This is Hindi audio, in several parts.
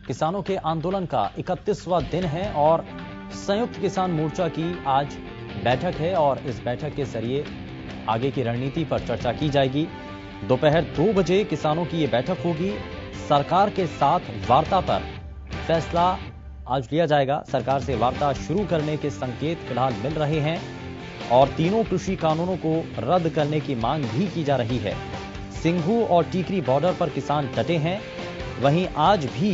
किसानों के आंदोलन का 31वां दिन है और संयुक्त किसान मोर्चा की आज बैठक है और इस बैठक के जरिए आगे की रणनीति पर चर्चा की जाएगी। दोपहर 2 बजे किसानों की ये बैठक होगी। सरकार के साथ वार्ता पर फैसला आज लिया जाएगा। सरकार से वार्ता शुरू करने के संकेत फिलहाल मिल रहे हैं और तीनों कृषि कानूनों को रद्द करने की मांग भी की जा रही है। सिंघू और टीकरी बॉर्डर पर किसान डटे हैं। वहीं आज भी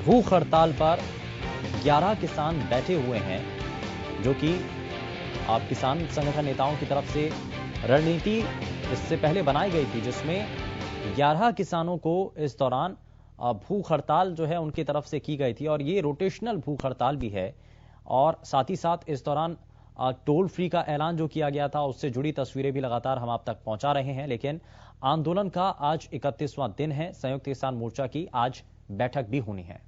भूख हड़ताल पर 11 किसान बैठे हुए हैं, जो कि आप किसान संगठन नेताओं की तरफ से रणनीति इससे पहले बनाई गई थी, जिसमें 11 किसानों को इस दौरान भूख हड़ताल जो है उनकी तरफ से की गई थी और ये रोटेशनल भूख हड़ताल भी है। और साथ ही साथ इस दौरान टोल फ्री का ऐलान जो किया गया था, उससे जुड़ी तस्वीरें भी लगातार हम आप तक पहुंचा रहे हैं। लेकिन आंदोलन का आज 31वां दिन है। संयुक्त किसान मोर्चा की आज बैठक भी होनी है।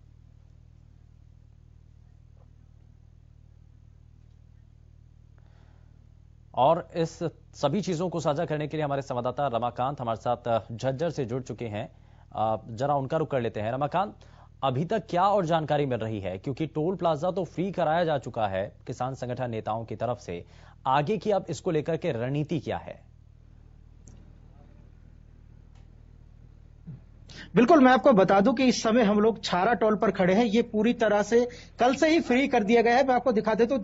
और इस सभी चीजों को साझा करने के लिए हमारे संवाददाता रमाकांत हमारे साथ झज्जर से जुड़ चुके हैं। जरा उनका रुख कर लेते हैं। रमाकांत, अभी तक क्या और जानकारी मिल रही है, क्योंकि टोल प्लाजा तो फ्री कराया जा चुका है किसान संगठन नेताओं की तरफ से, आगे की अब इसको लेकर के रणनीति क्या है? बिल्कुल, मैं आपको बता दूं कि इस समय हम लोग छारा टोल पर खड़े हैं। ये पूरी तरह से कल से ही फ्री कर दिया गया है। मैं आपको दिखा देता हूं,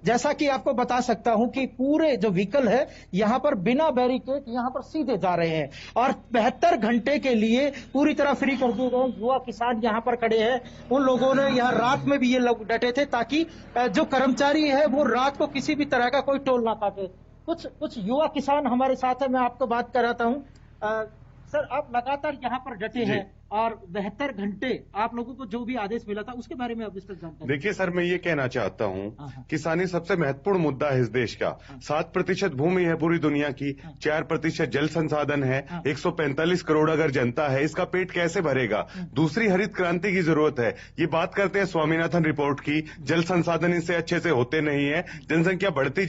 जैसा कि आपको बता सकता हूं कि पूरे जो व्हीकल है यहां पर बिना बैरिकेड यहां पर सीधे जा रहे हैं और 72 घंटे के लिए पूरी तरह फ्री कर दिए गए। युवा किसान यहां पर खड़े हैं। उन लोगों ने यहां रात में भी ये लोग डटे थे ताकि जो कर्मचारी है वो रात को किसी भी तरह का कोई टोल ना काटे। कुछ युवा किसान हमारे साथ है, मैं आपको बात कराता हूं। सर, आप लगातार यहाँ पर डटे हैं और 72 घंटे आप लोगों को जो भी आदेश मिला था उसके बारे में आप विस्तृत जानकारी। देखिए सर, मैं ये कहना चाहता हूँ, किसानी सबसे महत्वपूर्ण मुद्दा है इस देश का। 7% भूमि है पूरी दुनिया की, 4% जल संसाधन है, 145 करोड़ अगर जनता है, इसका पेट कैसे भरेगा? दूसरी हरित क्रांति की जरूरत है। ये बात करते हैं स्वामीनाथन रिपोर्ट की, जल संसाधन इससे अच्छे से होते नहीं है, जनसंख्या बढ़ती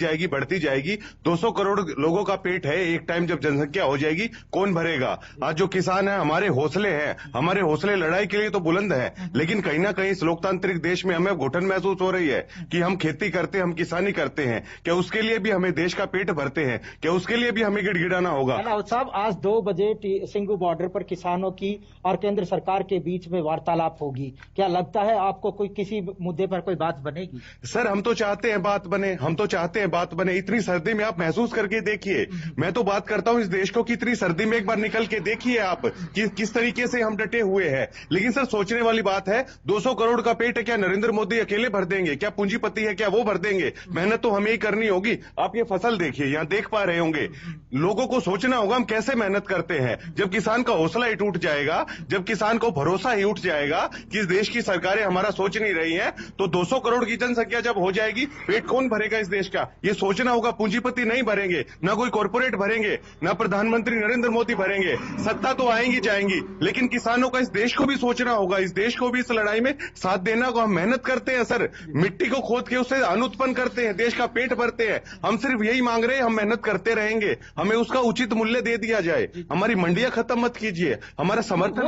जाएगी। 200 करोड़ लोगों का पेट है, एक टाइम जब जनसंख्या हो जाएगी कौन भरेगा? आज जो किसान है, हमारे हौसले लड़ाई के लिए तो बुलंद है, लेकिन कहीं ना कहीं इस लोकतांत्रिक देश में हमें घुटन महसूस हो रही है कि हम खेती करते हैं, हम किसानी करते हैं, क्या उसके लिए भी हमें देश का पेट भरते हैं? क्या उसके लिए भी हमें गिड़गिड़ाना होगा? साहब, आज 2 बजे सिंघू बॉर्डर पर किसानों की और केंद्र सरकार के बीच में वार्तालाप होगी। क्या लगता है आपको कोई किसी मुद्दे पर कोई बात बनेगी? सर, हम तो चाहते हैं बात बने। इतनी सर्दी में आप महसूस करके देखिए। मैं तो बात करता हूं इस देश को कि इतनी सर्दी में एक बार निकल के देखिए आप कि किस तरीके से हम डटे हुए हैं। लेकिन सर, सोचने वाली बात है, 200 करोड़ का पेट है, क्या नरेंद्र मोदी अकेले भर देंगे? क्या पूंजीपति है, क्या वो भर देंगे? मेहनत तो हमें ही करनी होगी। आप ये फसल देखिए, यहाँ देख पा रहे होंगे। लोगों को सोचना होगा हम कैसे मेहनत करते हैं। जब किसान का हौसला ही टूट जाएगा, जब किसान को भरोसा ही उठ जाएगा कि इस देश की सरकारें हमारा सोच नहीं रही है, तो 200 करोड़ की जनसंख्या जब हो जाएगी, पेट कौन भरेगा इस देश का? ये सोचना होगा। पूंजीपति नहीं भरेंगे, ना कोई कॉर्पोरेट भरेंगे, ना प्रधानमंत्री नरेंद्र मोदी भरेंगे। सत्ता तो आएंगी जाएंगी, लेकिन किसानों का, इस देश को भी सोचना होगा, इस देश को भी इस लड़ाई में साथ देना होगा। हम मेहनत करते हैं सर, मिट्टी को खोद के उससे अन्न उत्पन्न करते हैं, देश का पेट भरते हैं। हम सिर्फ यही मांग रहे हैं, हम मेहनत करते रहेंगे, हमें उसका उचित मूल्य दे दिया जाए। हमारी मंडियां खत्म मत कीजिए, हमारा समर्थन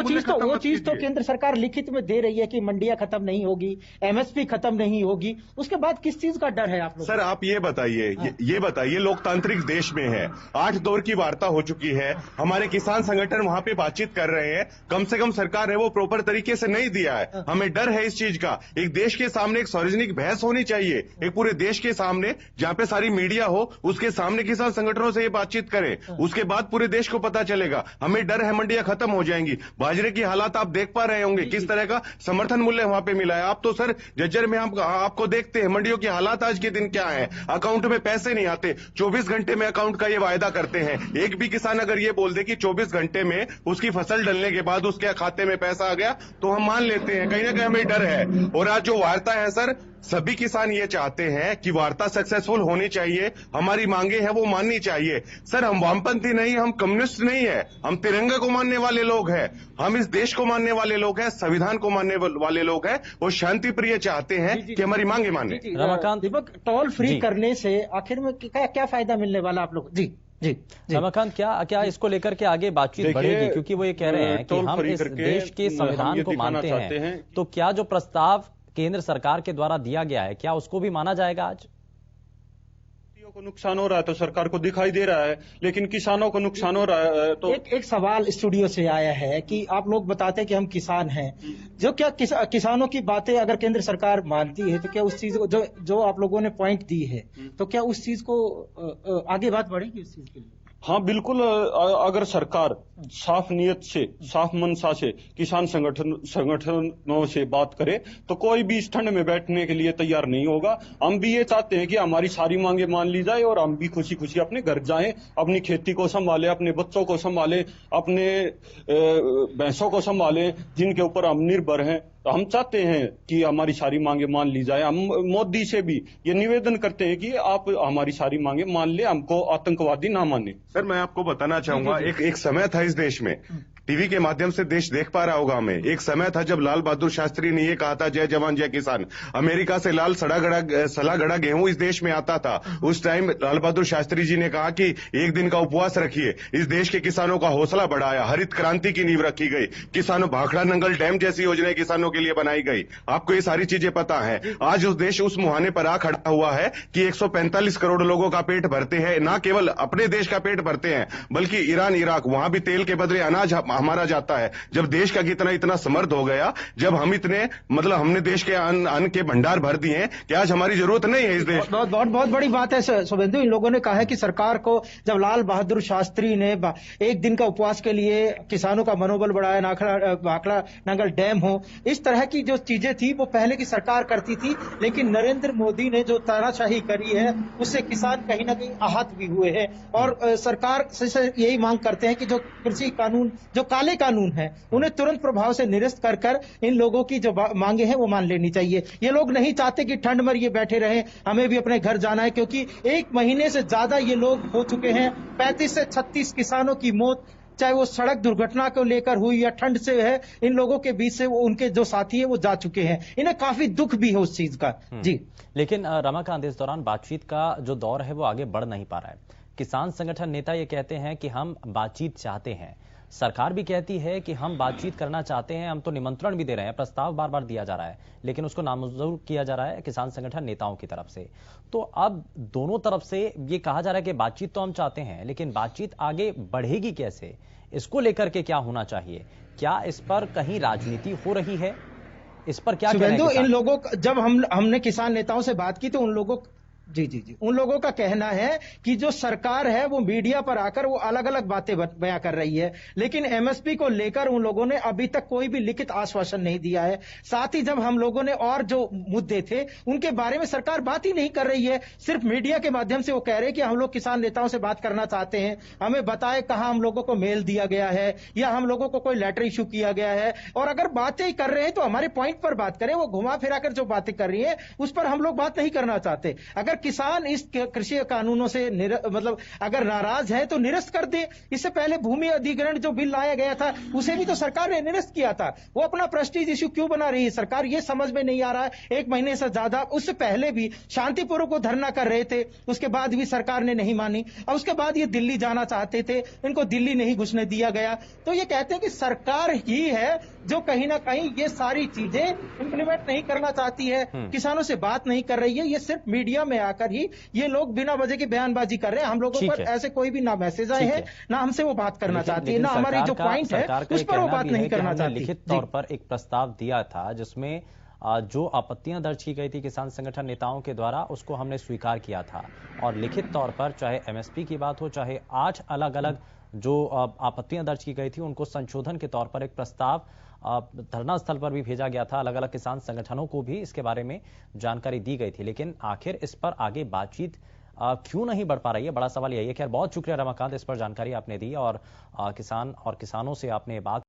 वो चीज तो केंद्र सरकार लिखित में दे रही है कि मंडियां खत्म नहीं होगी, एमएसपी खत्म नहीं होगी। उसके बाद किस चीज का डर है आप लोग? सर, आप ये बताइए, लोकतांत्रिक देश में है, 8 दौर की वार्ता हो चुकी है, हमारे किसान संगठन वहां पे बातचीत कर रहे हैं, कम से कम सरकार है वो प्रॉपर तरीके से नहीं दिया है। हमें डर है इस चीज का। एक देश के सामने एक सार्वजनिक बहस होनी चाहिए, एक पूरे देश के सामने, जहां पे सारी मीडिया हो, उसके सामने किसान संगठनों से ये बातचीत करें, उसके बाद पूरे देश को पता चलेगा। हमें डर है मंडियां खत्म हो जाएंगी। बाजरे की हालात आप देख पा रहे होंगे, किस तरह का समर्थन मूल्य वहां पे मिला है। आप तो सर जज्जर में आपको देखते हैं, मंडियों की हालात आज के दिन क्या है। अकाउंट में पैसे नहीं आते, 24 घंटे में अकाउंट का ये वायदा करते हैं। एक भी किसान अगर ये बोल दे कि 24 घंटे में उसकी फसल डलने के बाद उसके खाते में पैसा आ गया, तो हम मान लेते हैं। कहीं ना कहीं हमें डर है। और आज जो वार्ता है सर, सभी किसान ये चाहते हैं कि वार्ता सक्सेसफुल होनी चाहिए, हमारी मांगे हैं वो माननी चाहिए। सर, हम वामपंथी नहीं, हम कम्युनिस्ट नहीं है, हम तिरंगे को मानने वाले लोग हैं, हम इस देश को मानने वाले लोग हैं, संविधान को मानने वाले लोग हैं, वो शांति प्रिय चाहते हैं कि हमारी मांगे माने। रमाकांत, दीपक, टोल फ्री करने से आखिर में क्या फायदा मिलने वाला आप लोग? जी जी रमाकांत, क्या इसको लेकर के आगे बातचीत बढ़ेगी? क्योंकि वो ये कह रहे हैं कि हम इस देश के संविधान को मानते हैं, तो क्या जो प्रस्ताव केंद्र सरकार के द्वारा दिया गया है, क्या उसको भी माना जाएगा? आज को नुकसान हो रहा है तो सरकार को दिखाई दे रहा है, लेकिन किसानों को नुकसान हो रहा है तो एक सवाल स्टूडियो से आया है कि आप लोग बताते हैं कि हम किसान हैं, जो क्या किसानों की बातें अगर केंद्र सरकार मानती है तो क्या उस चीज को जो आप लोगों ने पॉइंट दी है, तो क्या उस चीज को आगे बात बढ़ेगी उस चीज के लिए? हाँ बिल्कुल, अगर सरकार साफ नियत से, साफ मनसा से किसान संगठनों से बात करे तो कोई भी इस ठंड में बैठने के लिए तैयार नहीं होगा। हम भी ये चाहते हैं कि हमारी सारी मांगे मान ली जाए और हम भी खुशी खुशी अपने घर जाएं, अपनी खेती को संभालें, अपने बच्चों को संभालें, अपने भैंसों को संभालें जिनके ऊपर हम निर्भर हैं। तो हम चाहते हैं कि हमारी सारी मांगे मान ली जाए। हम मोदी से भी ये निवेदन करते हैं कि आप हमारी सारी मांगे मान ले, हमको आतंकवादी ना माने। सर, मैं आपको बताना चाहूंगा, एक समय था इस देश में, टीवी के माध्यम से देश देख पा रहा होगा हमें, एक समय था जब लाल बहादुर शास्त्री ने ये कहा था, जय जवान जय किसान। अमेरिका से लाल सड़ा गड़ा गेहूं इस देश में आता था। उस टाइम लाल बहादुर शास्त्री जी ने कहा कि एक दिन का उपवास रखिए। इस देश के किसानों का हौसला बढ़ाया, हरित क्रांति की नींव रखी गई, किसानों भाखड़ा नंगल डैम जैसी योजनाएं किसानों के लिए बनाई गई। आपको ये सारी चीजें पता है। आज उस देश उस मुहाने पर आ खड़ा हुआ है कि 145 करोड़ लोगों का पेट भरते हैं। ना केवल अपने देश का पेट भरते हैं, बल्कि ईरान, इराक, वहां भी तेल के बदले अनाज हमारा जाता है। जब देश का इतना समर्थ हो गया, जब हम हमने देश के अन्न के भंडार भर दिए हैं कि आज हमारी जरूरत नहीं है इस देश। बहुत बड़ी बात है शुभेंदु। इन लोगों ने कहा है कि सरकार को, जब लाल बहादुर शास्त्री ने एक दिन का उपवास के लिए किसानों का मनोबल बढ़ाया, भाखड़ा नंगल डैम हो, इस तरह की जो चीजें थी वो पहले की सरकार करती थी। लेकिन नरेंद्र मोदी ने जो तानाशाही करी है उससे किसान कहीं ना कहीं आहत भी हुए हैं और सरकार से यही मांग करते हैं कि जो कृषि कानून, जो काले कानून है, उन्हें तुरंत प्रभाव से निरस्त कर इन लोगों की जो मांगे हैं वो मान लेनी चाहिए। ये लोग नहीं चाहते कि ठंड में ये बैठे रहें, हमें भी अपने घर जाना है, क्योंकि 1 महीने से ज्यादा ये लोग हो चुके हैं। 35 से 36 किसानों की मौत, चाहे वो सड़क दुर्घटना को लेकर हुई या ठंड से है, इन लोगों के बीच से वो उनके जो साथी है वो जा चुके हैं। इन्हें काफी दुख भी है उस चीज का। जी, लेकिन रमाकांत, इस दौरान बातचीत का जो दौर है वो आगे बढ़ नहीं पा रहा है। किसान संगठन नेता ये कहते हैं कि हम बातचीत चाहते हैं, सरकार भी कहती है कि हम बातचीत करना चाहते हैं, हम तो निमंत्रण भी दे रहे हैं, प्रस्ताव बार बार दिया जा रहा है, लेकिन उसको नामंजूर किया जा रहा है किसान संगठन नेताओं की तरफ से। तो अब दोनों तरफ से ये कहा जा रहा है कि बातचीत तो हम चाहते हैं, लेकिन बातचीत आगे बढ़ेगी कैसे, इसको लेकर के क्या होना चाहिए? क्या इस पर कहीं राजनीति हो रही है? इस पर क्या कहना है? इन लोगों, जब हमने किसान नेताओं से बात की तो उन लोगों जी उन लोगों का कहना है कि जो सरकार है वो मीडिया पर आकर वो अलग अलग बातें बयां कर रही है, लेकिन एमएसपी को लेकर उन लोगों ने अभी तक कोई भी लिखित आश्वासन नहीं दिया है। साथ ही जब हम लोगों ने और जो मुद्दे थे उनके बारे में सरकार बात ही नहीं कर रही है। सिर्फ मीडिया के माध्यम से वो कह रहे हैं कि हम लोग किसान नेताओं से बात करना चाहते हैं, हमें बताए कहां हम लोगों को मेल दिया गया है या हम लोगों को कोई लेटर इशू किया गया है। और अगर बातें ही कर रहे हैं तो हमारे पॉइंट पर बात करें। वो घुमा फिरा कर जो बातें कर रही है उस पर हम लोग बात नहीं करना चाहते। अगर किसान इस कृषि कानूनों से अगर नाराज है तो निरस्त कर दे। इससे पहले भूमि अधिग्रहण जो बिल लाया गया था उसे भी तो सरकार ने निरस्त किया था। वो अपना प्रेस्टीज इश्यू क्यों बना रही है सरकार, ये समझ में नहीं आ रहा है। 1 महीने से ज्यादा, उससे पहले भी शांतिपूर्वक वो धरना कर रहे थे, उसके बाद भी सरकार ने नहीं मानी और उसके बाद ये दिल्ली जाना चाहते थे, इनको दिल्ली नहीं घुसने दिया गया। तो ये कहते हैं कि सरकार ही है जो कहीं ना कहीं ये सारी चीजें इंप्लीमेंट नहीं करना चाहती है, किसानों से बात नहीं कर रही है। ये सिर्फ मीडिया में आकर ही ये लोग बिना वजह की बयानबाजी कर रहे हैं। हम लोगों पर ऐसे कोई भी ना मैसेज आए हैं, ना हमसे वो बात करना चाहती है, ना हमारी जो पॉइंट है उस पर वो बात नहीं करना चाहती। लिखित तौर पर एक प्रस्ताव दिया था जिसमें जो आपत्तियां दर्ज की गई थी किसान संगठन नेताओं के द्वारा, उसको हमने स्वीकार किया था और लिखित तौर पर चाहे एमएसपी की बात हो, चाहे 8 अलग अलग जो आपत्तियां दर्ज की गई थी उनको संशोधन के तौर पर एक प्रस्ताव धरना स्थल पर भी भेजा गया था। अलग अलग किसान संगठनों को भी इसके बारे में जानकारी दी गई थी, लेकिन आखिर इस पर आगे बातचीत क्यों नहीं बढ़ पा रही है, बड़ा सवाल यही है। खैर, बहुत शुक्रिया रमाकांत, इस पर जानकारी आपने दी और किसानों से आपने बात